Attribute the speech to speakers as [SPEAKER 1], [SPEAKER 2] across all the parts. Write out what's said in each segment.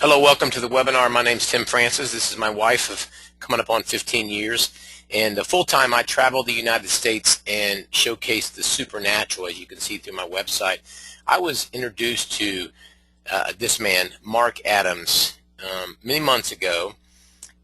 [SPEAKER 1] Hello, welcome to the webinar. My name's Tim Francis. This is my wife of coming up on 15 years. And full-time, I travel the United States and showcase the supernatural, as you can see through my website. I was introduced to this man, Mark Adams, many months ago,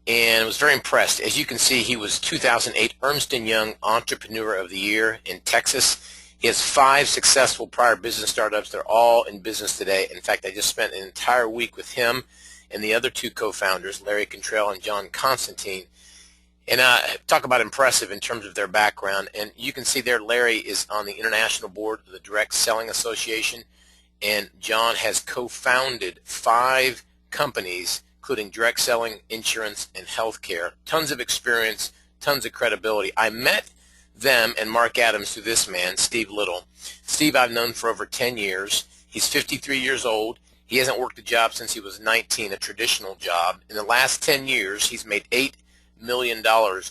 [SPEAKER 1] and was very impressed. As you can see, he was 2008 Ernst & Young Entrepreneur of the Year in Texas. He has 5 successful prior business startups. They're all in business today. In fact, I just spent an entire week with him and the other 2 co-founders, Larry Cantrell and John Constantine. And talk about impressive in terms of their background. And you can see there Larry is on the international board of the Direct Selling Association, and John has co-founded 5 companies, including direct selling, insurance, and healthcare. Tons of experience, tons of credibility. I met them and Mark Adams through this man, Steve Little. Steve I've known for over 10 years. He's 53 years old. He hasn't worked a job since he was 19, a traditional job. In the last 10 years, he's made $8 million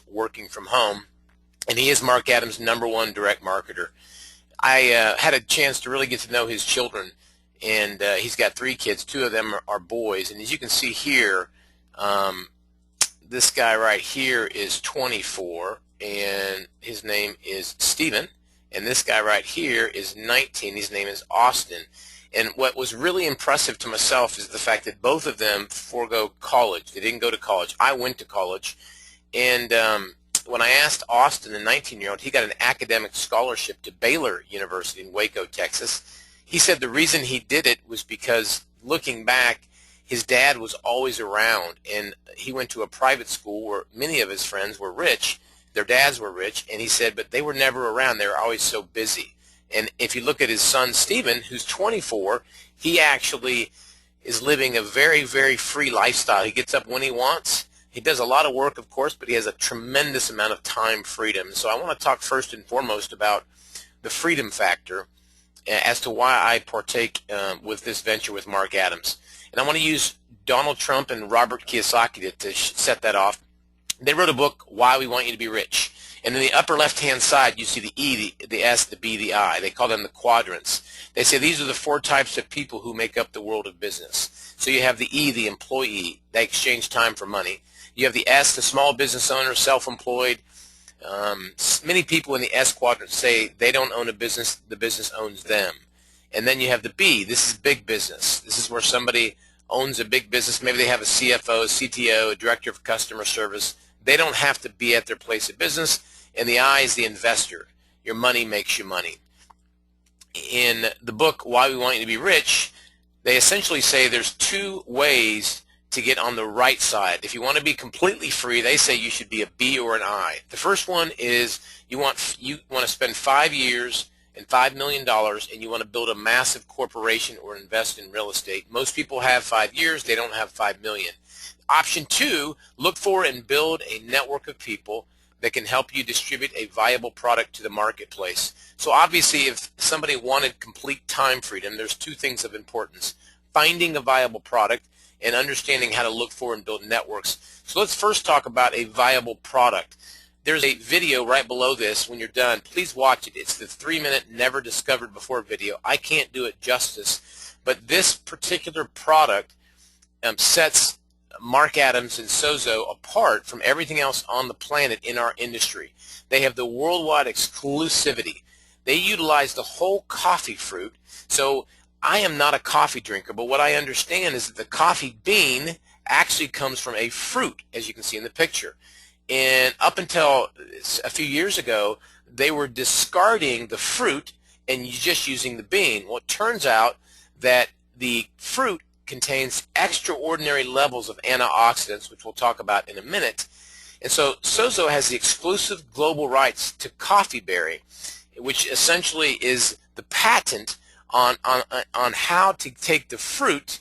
[SPEAKER 1] working from home, and he is Mark Adams' #1 direct marketer. I had a chance to really get to know his children, and he's got 3 kids. 2 of them are boys, and as you can see here, this guy right here is 24, and his name is Steven, and this guy right here is 19. His name is Austin. And what was really impressive to myself is the fact that both of them forego college. They didn't go to college. I went to college, and when I asked Austin, the 19-year-old, he got an academic scholarship to Baylor University in Waco, Texas. He said the reason he did it was because, looking back, his dad was always around, and he went to a private school where many of his friends were rich. Their dads were rich, and he said, but they were never around. They were always so busy. And if you look at his son, Steven, who's 24, he actually is living a very, very free lifestyle. He gets up when he wants. He does a lot of work, of course, but he has a tremendous amount of time freedom. So I want to talk first and foremost about the freedom factor as to why I partake with this venture with Mark Adams. And I want to use Donald Trump and Robert Kiyosaki to set that off. They wrote a book, Why We Want You to Be Rich. And in the upper left-hand side, you see the E, the S, the B, the I. They call them the quadrants. They say these are the 4 types of people who make up the world of business. So you have the E, the employee. They exchange time for money. You have the S, the small business owner, self-employed. Many people in the S quadrant say they don't own a business, the business owns them. And then you have the B. This is big business. This is where somebody owns a big business. Maybe they have a CFO, CTO, a director of customer service. They don't have to be at their place of business. And the I is the investor. Your money makes you money. In the book, Why We Want You to Be Rich, they essentially say there's 2 ways to get on the right side. If you want to be completely free, they say you should be a B or an I. The first one is you want to spend 5 years and $5 million, and you want to build a massive corporation or invest in real estate. Most people have 5 years. They don't have $5 million. Option 2, look for and build a network of people that can help you distribute a viable product to the marketplace. So obviously, if somebody wanted complete time freedom, there's 2 things of importance: finding a viable product and understanding how to look for and build networks. So let's first talk about a viable product. There's a video right below this. When you're done, please watch it. It's the 3-minute never discovered before video. I can't do it justice, but this particular product sets Mark Adams and Sozo apart from everything else on the planet in our industry. They have the worldwide exclusivity. They utilize the whole coffee fruit. So I am not a coffee drinker, but what I understand is that the coffee bean actually comes from a fruit, as you can see in the picture. And up until a few years ago, they were discarding the fruit and just using the bean. Well, it turns out that the fruit contains extraordinary levels of antioxidants, which we'll talk about in a minute. And so Sozo has the exclusive global rights to coffee berry, which essentially is the patent on how to take the fruit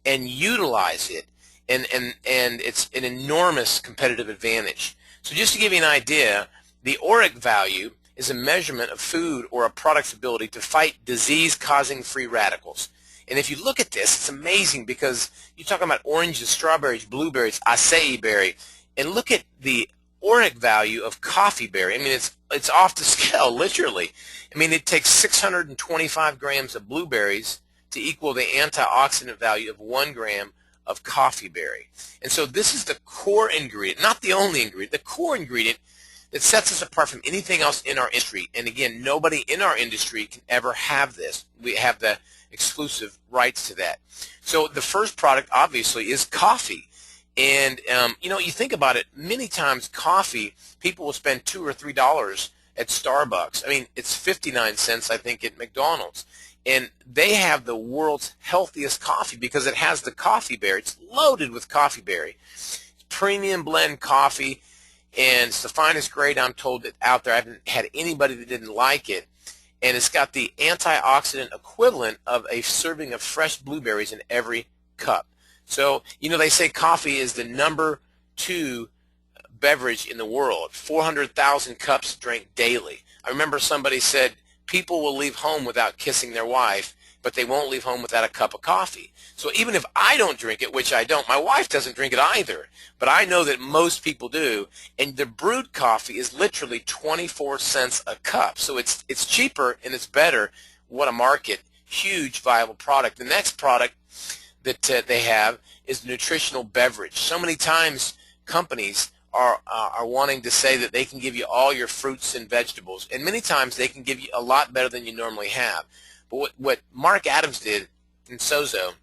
[SPEAKER 1] and utilize it, and it's an enormous competitive advantage. So just to give you an idea, the ORAC value is a measurement of food or a product's ability to fight disease-causing free radicals. And if you look at this, it's amazing because you're talking about oranges, strawberries, blueberries, acai berry, and look at the ORAC value of coffee berry. I mean, it's off the scale, literally. I mean, it takes 625 grams of blueberries to equal the antioxidant value of 1 gram of coffee berry. And so this is the core ingredient, not the only ingredient, the core ingredient that sets us apart from anything else in our industry. And again, nobody in our industry can ever have this. We have the exclusive rights to that. So the first product, obviously, is coffee. And, you think about it, many times coffee, people will spend $2 or $3 at Starbucks. I mean, it's 59 cents, I think, at McDonald's. And they have the world's healthiest coffee because it has the coffee berry. It's loaded with coffee berry. It's premium blend coffee, and it's the finest grade, I'm told, out there. I haven't had anybody that didn't like it. And it's got the antioxidant equivalent of a serving of fresh blueberries in every cup. So, they say coffee is the #2 beverage in the world. 400,000 cups drank daily. I remember somebody said people will leave home without kissing their wife, but they won't leave home without a cup of coffee. So even if I don't drink it, which I don't, my wife doesn't drink it either, but I know that most people do, and the brewed coffee is literally 24 cents a cup. So it's cheaper and it's better. What a market. Huge viable product. The next product that they have is nutritional beverage. So many times companies are wanting to say that they can give you all your fruits and vegetables, and many times they can give you a lot better than you normally have. But what Mark Adams did in Sozo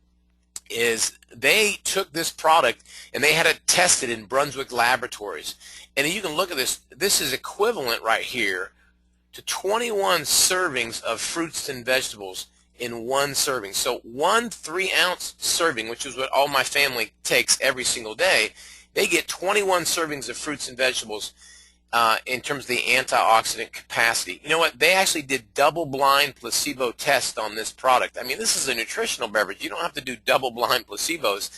[SPEAKER 1] is they took this product and they had it tested in Brunswick Laboratories. And you can look at this. This is equivalent right here to 21 servings of fruits and vegetables in one serving. So one 3-ounce serving, which is what all my family takes every single day, they get 21 servings of fruits and vegetables in terms of the antioxidant capacity. You know what? They actually did double-blind placebo tests on this product. I mean, this is a nutritional beverage. You don't have to do double-blind placebos.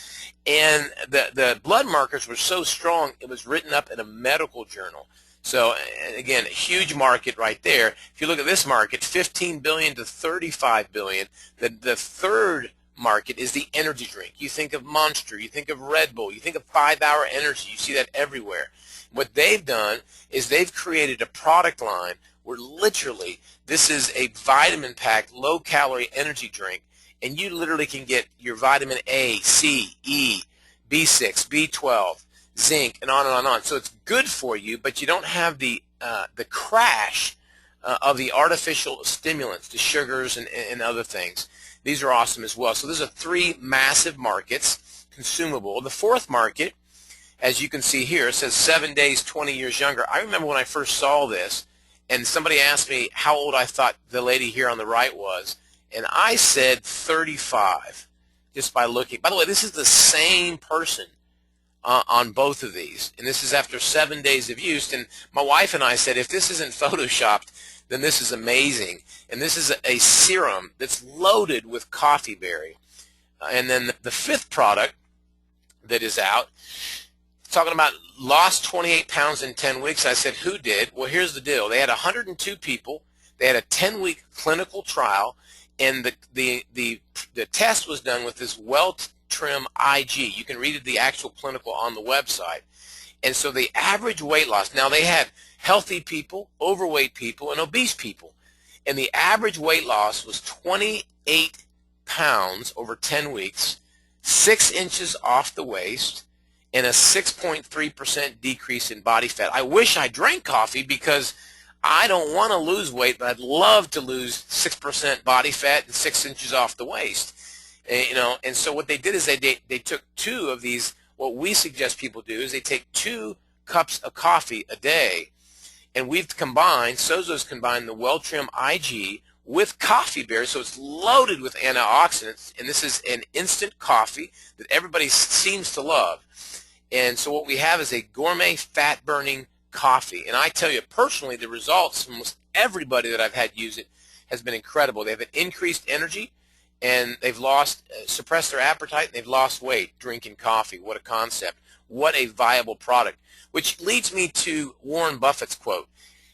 [SPEAKER 1] And the blood markers were so strong, it was written up in a medical journal. So, again, a huge market right there. If you look at this market, $15 billion to $35 billion. The third market is the energy drink. You think of Monster, you think of Red Bull, you think of 5-Hour Energy. You see that everywhere. What they've done is they've created a product line where literally this is a vitamin-packed, low-calorie energy drink, and you literally can get your vitamin A, C, E, B6, B12, zinc, and on and on and on. So it's good for you, but you don't have the crash of the artificial stimulants, the sugars and other things. These are awesome as well. So those are 3 massive markets, consumable. The fourth market, as you can see here, it says 7 days, 20 years younger. I remember when I first saw this, and somebody asked me how old I thought the lady here on the right was, and I said 35, just by looking. By the way, this is the same person on both of these, and this is after 7 days of use. And my wife and I said, if this isn't photoshopped, then this is amazing. And this is a serum that's loaded with coffee berry. And then the fifth product that is out, talking about lost 28 pounds in 10 weeks. I said, who did? Well, here's the deal. They had 102 people. They had a 10-week clinical trial, and the test was done with this Well-Trim IG. You can read the actual clinical on the website. And so the average weight loss, now they had healthy people, overweight people, and obese people. And the average weight loss was 28 pounds over 10 weeks, 6 inches off the waist, and a 6.3% decrease in body fat. I wish I drank coffee because I don't want to lose weight, but I'd love to lose 6% body fat and 6 inches off the waist. And so what they did is they took 2 of these. What we suggest people do is they take 2 cups of coffee a day, and we've combined, Sozo's combined the Well-Trim IG with coffee berry, so it's loaded with antioxidants, and this is an instant coffee that everybody seems to love. And so what we have is a gourmet fat-burning coffee, and I tell you personally, the results from almost everybody that I've had use it has been incredible. They have an increased energy, and they've suppressed their appetite, and they've lost weight drinking coffee. What a concept. What a viable product. Which leads me to Warren Buffett's quote.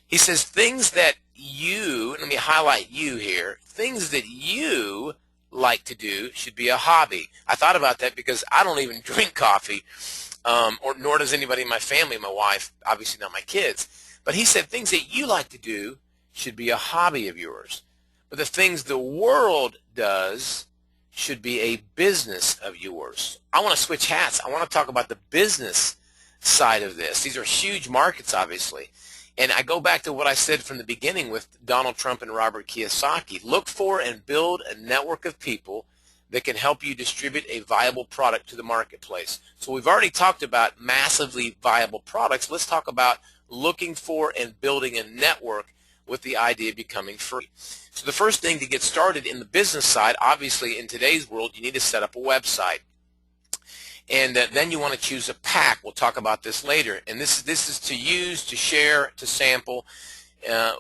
[SPEAKER 1] He says, things that you, let me highlight you here, things that you like to do should be a hobby. I thought about that because I don't even drink coffee, nor does anybody in my family, my wife, obviously not my kids. But he said things that you like to do should be a hobby of yours. But the things the world does should be a business of yours. I want to switch hats. I want to talk about the business side of this. These are huge markets, obviously. And I go back to what I said from the beginning with Donald Trump and Robert Kiyosaki. Look for and build a network of people that can help you distribute a viable product to the marketplace. So we've already talked about massively viable products. Let's talk about looking for and building a network with the idea of becoming free. So the first thing to get started in the business side, obviously in today's world, you need to set up a website. And then you want to choose a pack. We'll talk about this later. And this is to use, to share, to sample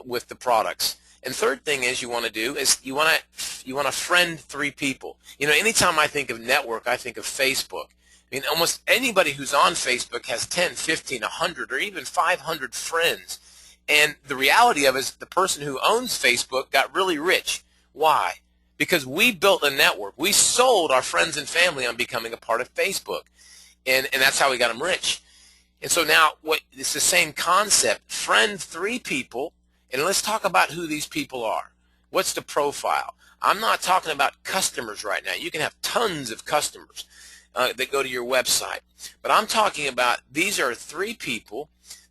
[SPEAKER 1] with the products. And third thing is you want to do is you want to friend 3 people. You know, anytime I think of network, I think of Facebook. I mean, almost anybody who's on Facebook has 10, 15, 100, or even 500 friends. And the reality of it is the person who owns Facebook got really rich. Why? Because we built a network. We sold our friends and family on becoming a part of Facebook. And that's how we got them rich. And so now it's the same concept. Friend 3 people, and let's talk about who these people are. What's the profile? I'm not talking about customers right now. You can have tons of customers that go to your website. But I'm talking about these are 3 people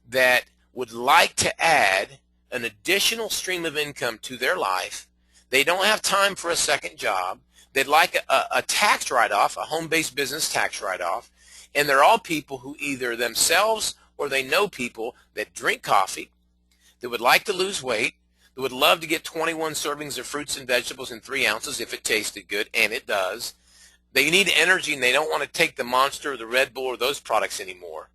[SPEAKER 1] that would like to add an additional stream of income to their life. They don't have time for a second job. They'd like a tax write-off, a home-based business tax write-off, and they're all people who either themselves or they know people that drink coffee, that would like to lose weight, that would love to get 21 servings of fruits and vegetables in 3 ounces if it tasted good, and it does. They need energy, and they don't want to take the Monster or the Red Bull or those products anymore.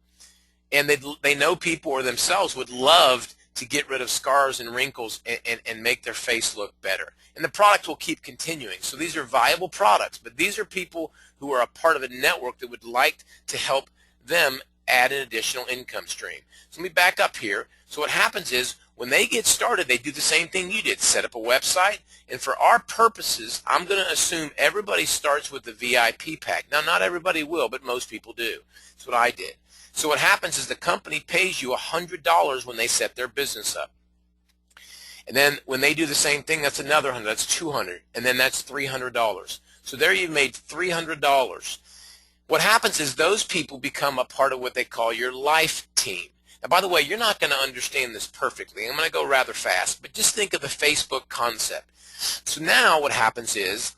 [SPEAKER 1] And they know people or themselves would love to get rid of scars and wrinkles and make their face look better. And the product will keep continuing. So these are viable products, but these are people who are a part of a network that would like to help them add an additional income stream. So let me back up here. So what happens is when they get started, they do the same thing you did, set up a website. And for our purposes, I'm going to assume everybody starts with the VIP pack. Now, not everybody will, but most people do. That's what I did. So what happens is the company pays you $100 when they set their business up. And then when they do the same thing, that's another $100. That's $200. And then that's $300. So there you've made $300. What happens is those people become a part of what they call your life team. Now, by the way, you're not going to understand this perfectly. I'm going to go rather fast, but just think of the Facebook concept. So now what happens is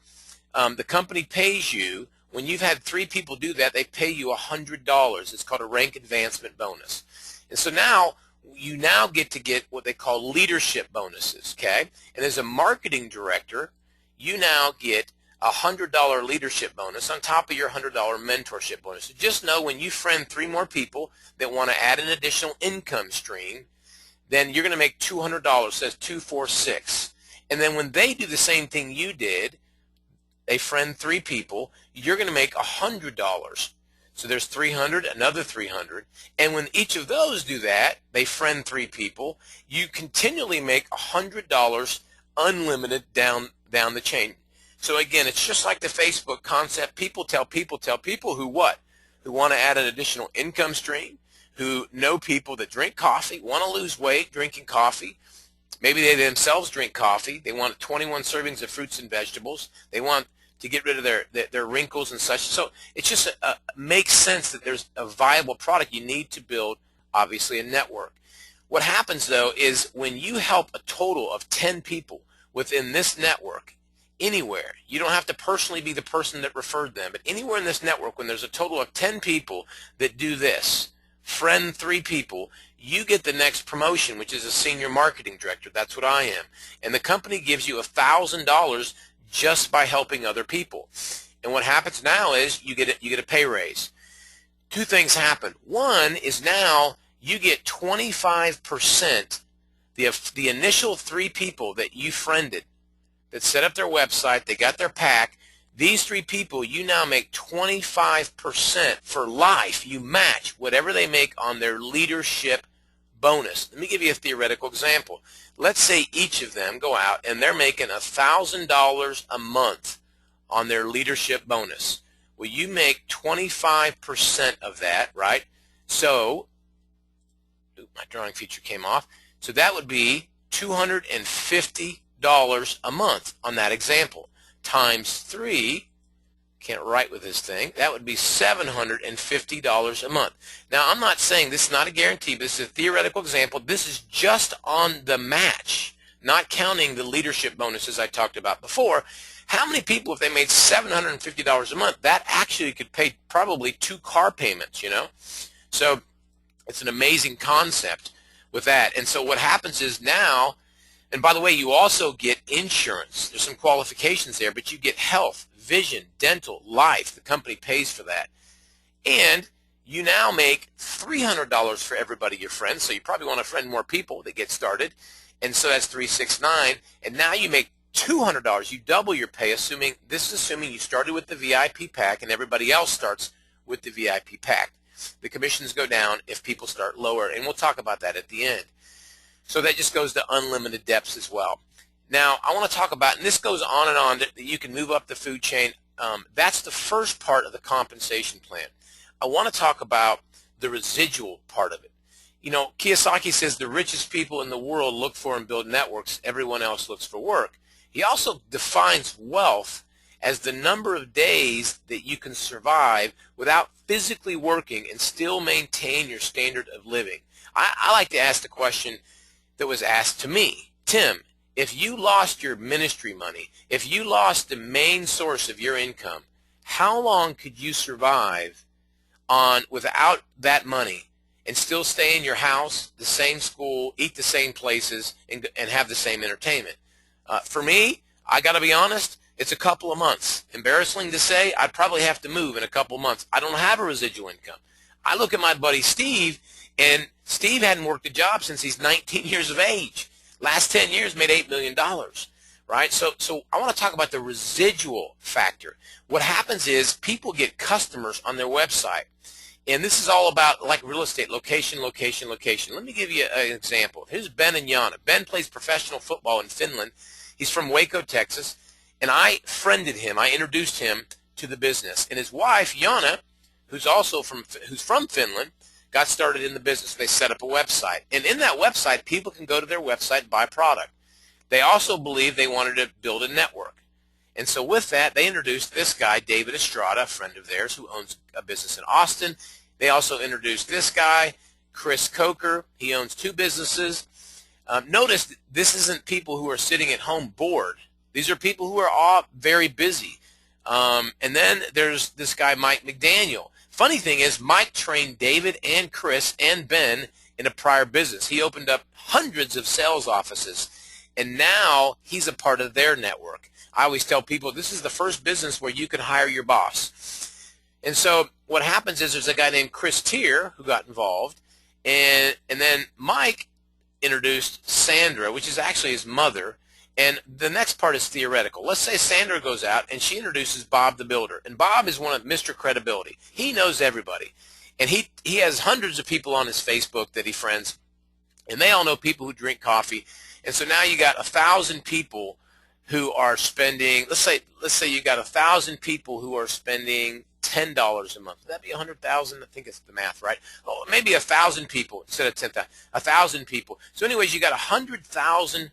[SPEAKER 1] the company pays you. When you've had 3 people do that, they pay you $100. It's called a rank advancement bonus. And so now you get to get what they call leadership bonuses, okay? And as a marketing director, you now get a $100 leadership bonus on top of your $100 mentorship bonus. So just know when you friend 3 more people that want to add an additional income stream, then you're going to make $200. It says 246. And then when they do the same thing you did, they friend 3 people, you're going to make $100. So there's 300, another 300. And when each of those do that, they friend 3 people, you continually make $100 unlimited down the chain. So again, it's just like the Facebook concept. People tell people who what? Who want to add an additional income stream, who know people that drink coffee, want to lose weight drinking coffee. Maybe they themselves drink coffee. They want 21 servings of fruits and vegetables. They want to get rid of their wrinkles and such. So it just makes sense that there's a viable product. You need to build, obviously, a network. What happens, though, is when you help a total of 10 people within this network, anywhere, you don't have to personally be the person that referred them, but anywhere in this network, when there's a total of 10 people that do this, friend 3 people, you get the next promotion, which is a senior marketing director. That's what I am. And the company gives you $1,000 just by helping other people. And what happens now is you get a pay raise. 2 things happen. One is now you get 25%, the initial 3 people that you friended that set up their website, they got their pack, these 3 people, you now make 25% for life. You match whatever they make on their leadership bonus. Let me give you a theoretical example. Let's say each of them go out and they're making $1,000 a month on their leadership bonus. Well, you make 25% of that, right? So, my drawing feature came off. So that would be $250 a month on that example, times 3 can't write with this thing, that would be $750 a month. Now, I'm not saying this is not a guarantee, but this is a theoretical example. This is just on the match, not counting the leadership bonuses I talked about before. How many people, if they made $750 a month, that actually could pay probably 2 car payments, you know? So it's an amazing concept with that. And so what happens is now, and by the way, you also get insurance. There's some qualifications there, but you get health, vision, dental, life. The company pays for that. And you now make $300 for everybody your friends, so you probably want to friend more people to get started. And so that's $369, and now you make $200. You double your pay, assuming you started with the VIP pack and everybody else starts with the VIP pack. The commissions go down if people start lower, and we'll talk about that at the end. So that just goes to unlimited depths as well. Now, I want to talk about, and this goes on, that you can move up the food chain. That's the first part of the compensation plan. I want to talk about the residual part of it. You know, Kiyosaki says the richest people in the world look for and build networks. Everyone else looks for work. He also defines wealth as the number of days that you can survive without physically working and still maintain your standard of living. I like to ask the question that was asked to me. Tim, if you lost your ministry money, if you lost the main source of your income, how long could you survive without that money and still stay in your house, the same school, eat the same places, and have the same entertainment? For me, I got to be honest, it's a couple of months. Embarrassing to say, I'd probably have to move in a couple of months. I don't have a residual income. I look at my buddy Steve, and Steve hadn't worked a job since he's 19 years of age. Last 10 years made $8 million, right? So I want to talk about the residual factor. What happens is people get customers on their website. And this is all about, like real estate, location, location, location. Let me give you an example. Here's Ben and Jana. Ben plays professional football in Finland. He's from Waco, Texas. And I friended him. I introduced him to the business. And his wife, Jana, who's from Finland, got started in the business. They set up a website. And in that website, people can go to their website and buy product. They also believed they wanted to build a network. And so with that, they introduced this guy, David Estrada, a friend of theirs who owns a business in Austin. They also introduced this guy, Chris Coker. He owns 2 businesses. Notice this isn't people who are sitting at home bored. These are people who are all very busy. And then there's this guy, Mike McDaniel. Funny thing is, Mike trained David and Chris and Ben in a prior business. He opened up hundreds of sales offices, and now he's a part of their network. I always tell people this is the first business where you can hire your boss. And so what happens is there's a guy named Chris Tier who got involved, and then Mike introduced Sandra, which is actually his mother, and the next part is theoretical. Let's say Sandra goes out and she introduces Bob the Builder, and Bob is one of Mr. Credibility. He knows everybody, and he has hundreds of people on his Facebook that he friends, and they all know people who drink coffee. And so now you got 1,000 people who are spending, let's say you got 1,000 people who are spending $10 a month. Would that be 100,000? I think it's the math, right? Oh, maybe 1,000 people instead of 10,000. 1,000 people. So anyways, you got $100,000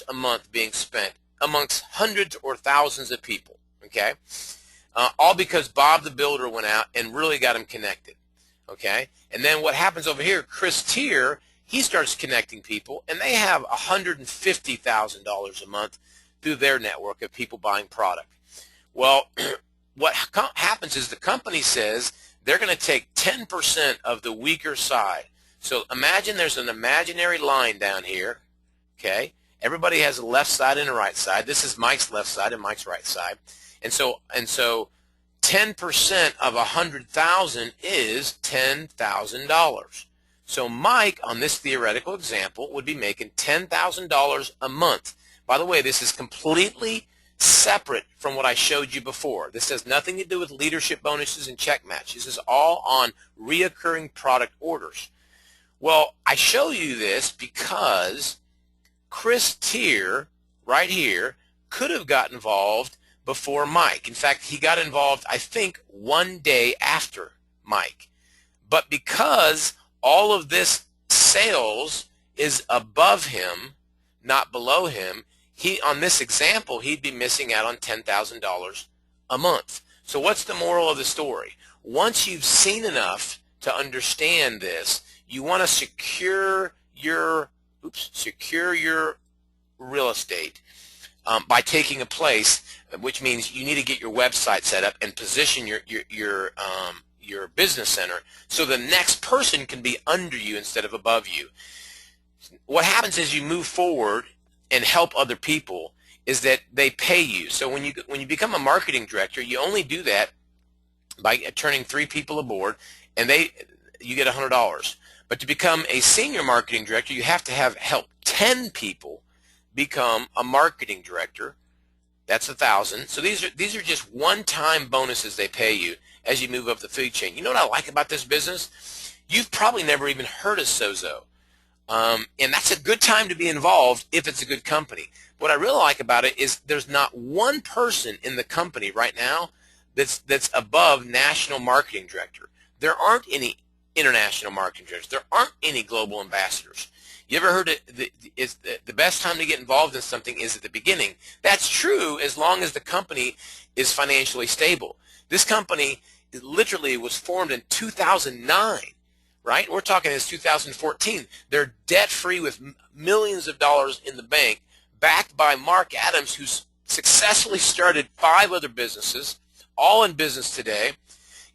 [SPEAKER 1] a month being spent amongst hundreds or thousands of people, okay? All because Bob the Builder went out and really got them connected, okay? And then what happens over here, Chris Tier, he starts connecting people, and they have $150,000 a month through their network of people buying product. Well, what happens is the company says they're going to take 10% of the weaker side. So imagine there's an imaginary line down here, okay? Everybody has a left side and a right side. This is Mike's left side and Mike's right side. And so 10% of 100,000 is $10,000. So Mike, on this theoretical example, would be making $10,000 a month. By the way, this is completely separate from what I showed you before. This has nothing to do with leadership bonuses and check match. This is all on reoccurring product orders. Well, I show you this because Chris Tier, right here, could have got involved before Mike. In fact, he got involved, I think, 1 day after Mike. But because all of this sales is above him, not below him, on this example, he'd be missing out on $10,000 a month. So what's the moral of the story? Once you've seen enough to understand this, you want to secure your real estate by taking a place, which means you need to get your website set up and position your business center so the next person can be under you instead of above you. What happens is you move forward and help other people is that they pay you. So when you become a marketing director, you only do that by turning 3 people aboard, and you get $100. But to become a senior marketing director, you have to help 10 people become a marketing director. That's $1,000. So these are just one-time bonuses they pay you as you move up the food chain. You know what I like about this business? You've probably never even heard of Sozo. And that's a good time to be involved if it's a good company. What I really like about it is there's not one person in the company right now that's above national marketing director. There aren't any international marketing directors. There aren't any global ambassadors. You ever heard the best time to get involved in something is at the beginning? That's true as long as the company is financially stable. This company literally was formed in 2009. Right? We're talking as 2014. They're debt-free with millions of dollars in the bank, backed by Mark Adams, who's successfully started 5 other businesses, all in business today,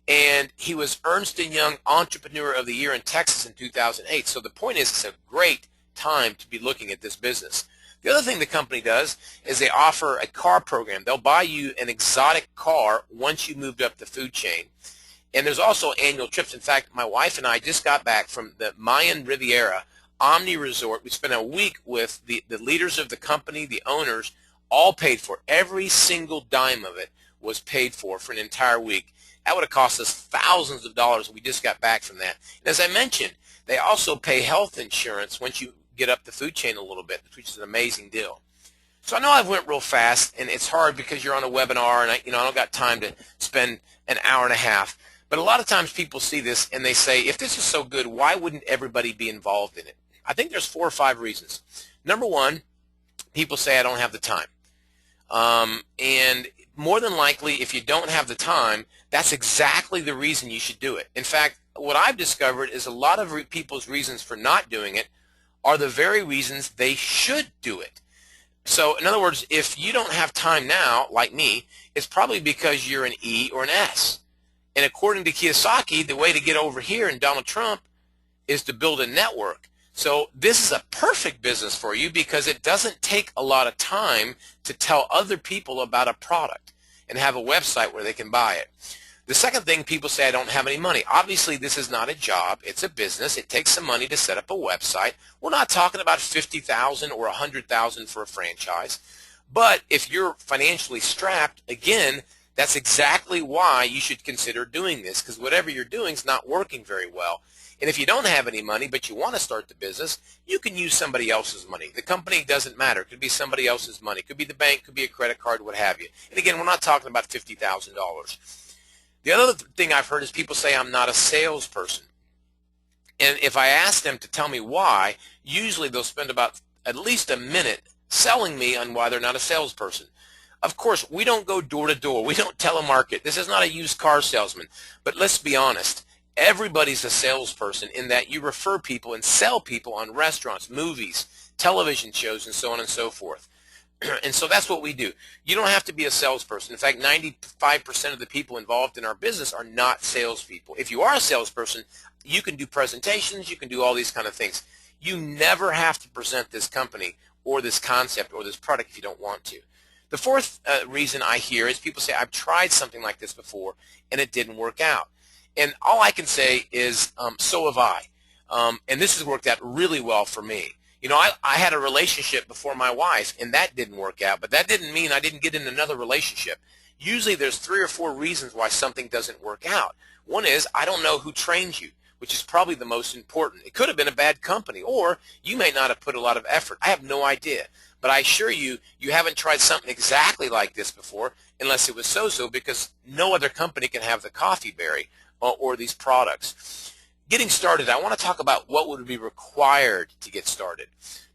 [SPEAKER 1] and he was Ernst & Young Entrepreneur of the Year in Texas in 2008. So the point is, it's a great time to be looking at this business. The other thing the company does is they offer a car program. They'll buy you an exotic car once you moved up the food chain. And there's also annual trips. In fact, my wife and I just got back from the Mayan Riviera Omni Resort. We spent a week with the leaders of the company, the owners, all paid for. Every single dime of it was paid for an entire week. That would have cost us thousands of dollars. We just got back from that. And as I mentioned, they also pay health insurance once you get up the food chain a little bit, which is an amazing deal. So I know I've went real fast, and it's hard because you're on a webinar, and I don't got time to spend an hour and a half. But a lot of times people see this and they say, if this is so good, why wouldn't everybody be involved in it? I think there's 4 or 5 reasons. Number one, people say I don't have the time. And more than likely, if you don't have the time, that's exactly the reason you should do it. In fact, what I've discovered is a lot of people's reasons for not doing it are the very reasons they should do it. So in other words, if you don't have time now, like me, it's probably because you're an E or an S. And according to Kiyosaki, the way to get over here and Donald Trump is to build a network. So this is a perfect business for you because it doesn't take a lot of time to tell other people about a product and have a website where they can buy it. The second thing, people say I don't have any money. Obviously, this is not a job. It's a business. It takes some money to set up a website. We're not talking about $50,000 or $100,000 for a franchise. But if you're financially strapped, again, that's exactly why you should consider doing this, because whatever you're doing is not working very well. And if you don't have any money but you want to start the business, you can use somebody else's money. The company doesn't matter. It could be somebody else's money. It could be the bank, it could be a credit card, what have you. And again, we're not talking about $50,000. The other thing I've heard is people say I'm not a salesperson. And if I ask them to tell me why, usually they'll spend about at least a minute selling me on why they're not a salesperson. Of course, we don't go door to door. We don't telemarket. This is not a used car salesman. But let's be honest. Everybody's a salesperson in that you refer people and sell people on restaurants, movies, television shows, and so on and so forth. And so that's what we do. You don't have to be a salesperson. In fact, 95% of the people involved in our business are not salespeople. If you are a salesperson, you can do presentations. You can do all these kind of things. You never have to present this company or this concept or this product if you don't want to. The fourth reason I hear is people say, I've tried something like this before and it didn't work out. And all I can say is, so have I. And this has worked out really well for me. You know, I had a relationship before my wife and that didn't work out, but that didn't mean I didn't get in another relationship. Usually there's 3 or 4 reasons why something doesn't work out. One is I don't know who trained you, which is probably the most important. It could have been a bad company, or you may not have put a lot of effort. I have no idea. But I assure you, you haven't tried something exactly like this before unless it was Sozo, because no other company can have the coffee berry or these products. Getting started, I want to talk about what would be required to get started.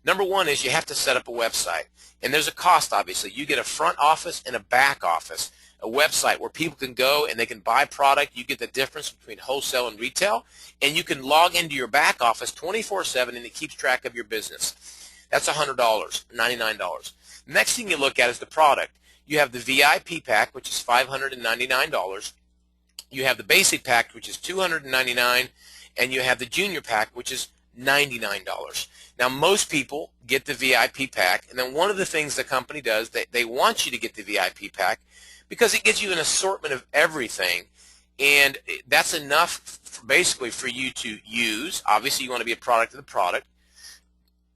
[SPEAKER 1] Number one is you have to set up a website. And there's a cost, obviously. You get a front office and a back office, a website where people can go and they can buy product. You get the difference between wholesale and retail. And you can log into your back office 24/7 and it keeps track of your business. That's $100, $99. Next thing you look at is the product. You have the VIP pack, which is $599. You have the basic pack, which is $299, and you have the junior pack, which is $99. Now, most people get the VIP pack, and then one of the things the company does, they want you to get the VIP pack because it gives you an assortment of everything, and that's enough basically for you to use. Obviously, you want to be a product of the product,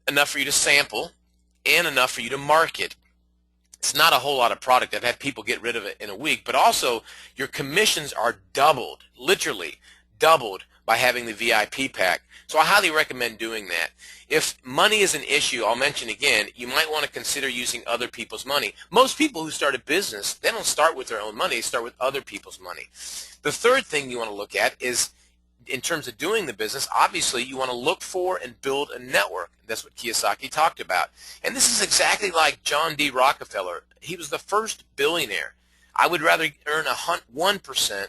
[SPEAKER 1] enough for you to sample, and enough for you to market. It's not a whole lot of product. I've had people get rid of it in a week, but also your commissions are doubled, literally doubled, by having the VIP pack. So I highly recommend doing that. If money is an issue, I'll mention again, you might want to consider using other people's money. Most people who start a business, they don't start with their own money, they start with other people's money. The third thing you want to look at is, in terms of doing the business, obviously you want to look for and build a network. That's what Kiyosaki talked about. And this is exactly like John D. Rockefeller. He was the first billionaire. I would rather earn 1%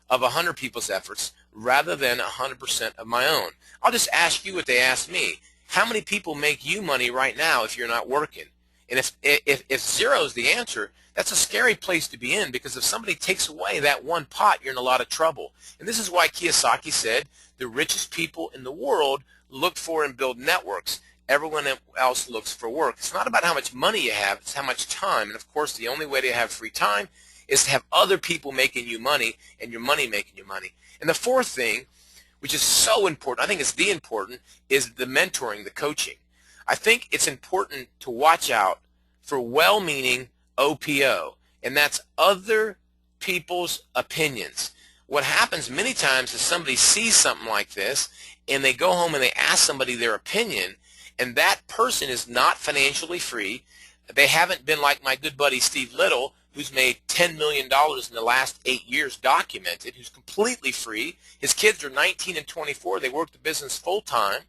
[SPEAKER 1] of 100 people's efforts rather than 100% of my own. I'll just ask you what they asked me. How many people make you money right now if you're not working? And if zero is the answer, that's a scary place to be in, because if somebody takes away that one pot, you're in a lot of trouble. And this is why Kiyosaki said the richest people in the world look for and build networks. Everyone else looks for work. It's not about how much money you have, it's how much time. And of course, the only way to have free time is to have other people making you money and your money making you money. And the fourth thing, which is so important, I think it's the important, is the mentoring, the coaching. I think it's important to watch out for well-meaning OPO, and that's other people's opinions. What happens many times is somebody sees something like this and they go home and they ask somebody their opinion, and that person is not financially free. They haven't been like my good buddy Steve Little, who's made $10 million in the last 8 years documented, who's completely free. His kids are 19 and 24. They work the business full time.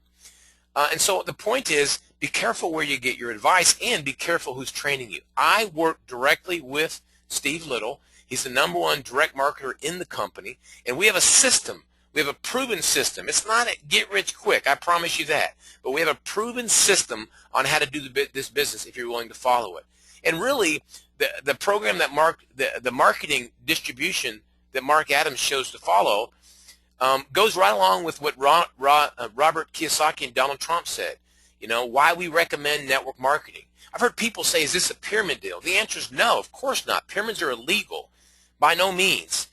[SPEAKER 1] And so the point is, be careful where you get your advice and be careful who's training you. I work directly with Steve Little. He's the #1 direct marketer in the company, and we have a system. We have a proven system. It's not a get rich quick, I promise you that. But we have a proven system on how to do this business if you're willing to follow it. And really, the program that the marketing distribution that Mark Adams chose to follow goes right along with what Robert Kiyosaki and Donald Trump said. You know, why we recommend network marketing. I've heard people say, is this a pyramid deal? The answer is no, of course not. Pyramids are illegal, by no means.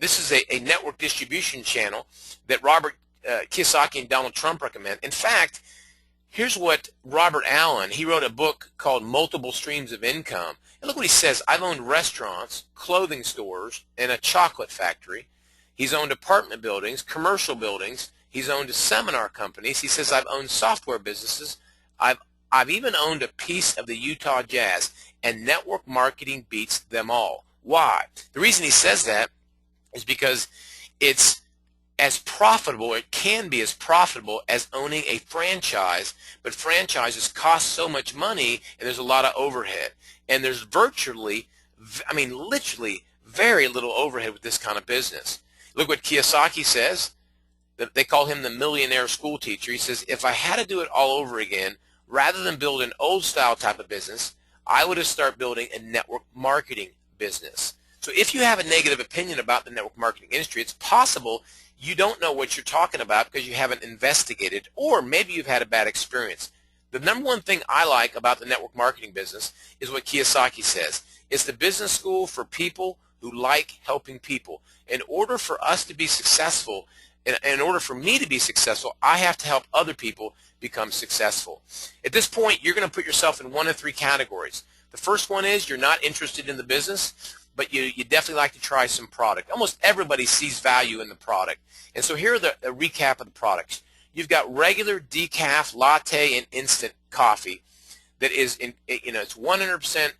[SPEAKER 1] This is a network distribution channel that Robert Kiyosaki and Donald Trump recommend. In fact, here's what Robert Allen, he wrote a book called Multiple Streams of Income. And look what he says. I've owned restaurants, clothing stores, and a chocolate factory. He's owned apartment buildings, commercial buildings. He's owned seminar companies. He says, I've owned software businesses. I've even owned a piece of the Utah Jazz, and network marketing beats them all. Why? The reason he says that is because it's as profitable, it can be as profitable as owning a franchise, but franchises cost so much money and there's a lot of overhead. And there's virtually, I mean literally, very little overhead with this kind of business. Look what Kiyosaki says. They call him the millionaire school teacher. He says, if I had to do it all over again, rather than build an old style type of business, I would have started building a network marketing business. So if you have a negative opinion about the network marketing industry, it's possible you don't know what you're talking about because you haven't investigated, or maybe you've had a bad experience. The #1 thing I like about the network marketing business is what Kiyosaki says. It's the business school for people who like helping people. In order for us to be successful, in order for me to be successful, I have to help other people become successful. At this point, you're going to put yourself in one of 3 categories. The first one is you're not interested in the business, but you definitely like to try some product. Almost everybody sees value in the product. And so here are a recap of the products. You've got regular decaf, latte, and instant coffee that is, it's 100%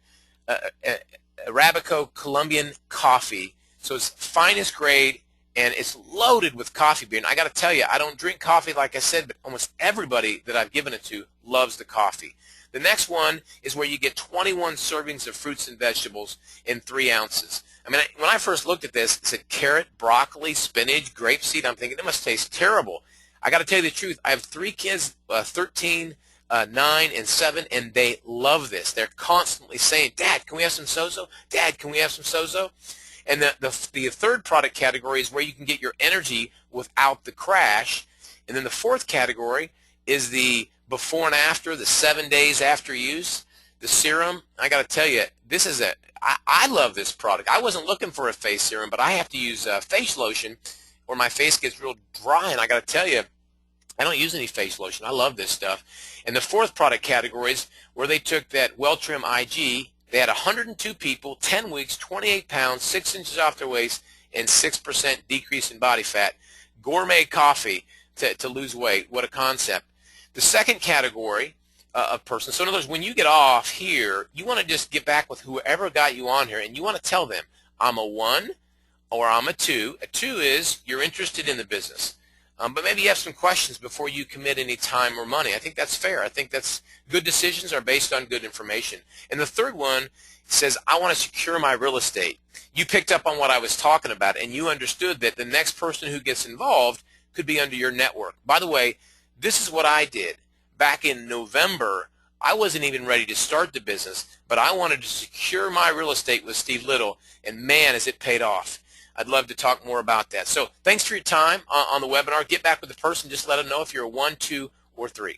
[SPEAKER 1] Arabica Colombian coffee. So it's finest grade, and it's loaded with coffee bean. I got to tell you, I don't drink coffee like I said, but almost everybody that I've given it to loves the coffee. The next one is where you get 21 servings of fruits and vegetables in 3 ounces. I mean, when I first looked at this, it said carrot, broccoli, spinach, grapeseed. I'm thinking, it must taste terrible. I got to tell you the truth. I have 3 kids, 13, 9, and 7, and they love this. They're constantly saying, Dad, can we have some Sozo? Dad, can we have some Sozo? And the third product category is where you can get your energy without the crash. And then the fourth category is the before and after, the 7 days after use. The serum, I got to tell you, this is I love this product. I wasn't looking for a face serum, but I have to use face lotion or my face gets real dry, and I got to tell you, I don't use any face lotion. I love this stuff. And the fourth product category is where they took that Well-Trim IG. They had 102 people, 10 weeks, 28 pounds, 6 inches off their waist, and 6% decrease in body fat. Gourmet coffee to lose weight. What a concept. The second category of person, so in other words, when you get off here, you want to just get back with whoever got you on here, and you want to tell them, I'm a 1 or I'm a 2. A 2 is you're interested in the business. But maybe you have some questions before you commit any time or money. I think that's fair. I think that's good decisions are based on good information. And the third one says, I want to secure my real estate. You picked up on what I was talking about, and you understood that the next person who gets involved could be under your network. By the way, this is what I did. Back in November, I wasn't even ready to start the business, but I wanted to secure my real estate with Steve Little, and man, has it paid off. I'd love to talk more about that. So thanks for your time on the webinar. Get back with the person. Just let them know if you're a 1, 2, or 3.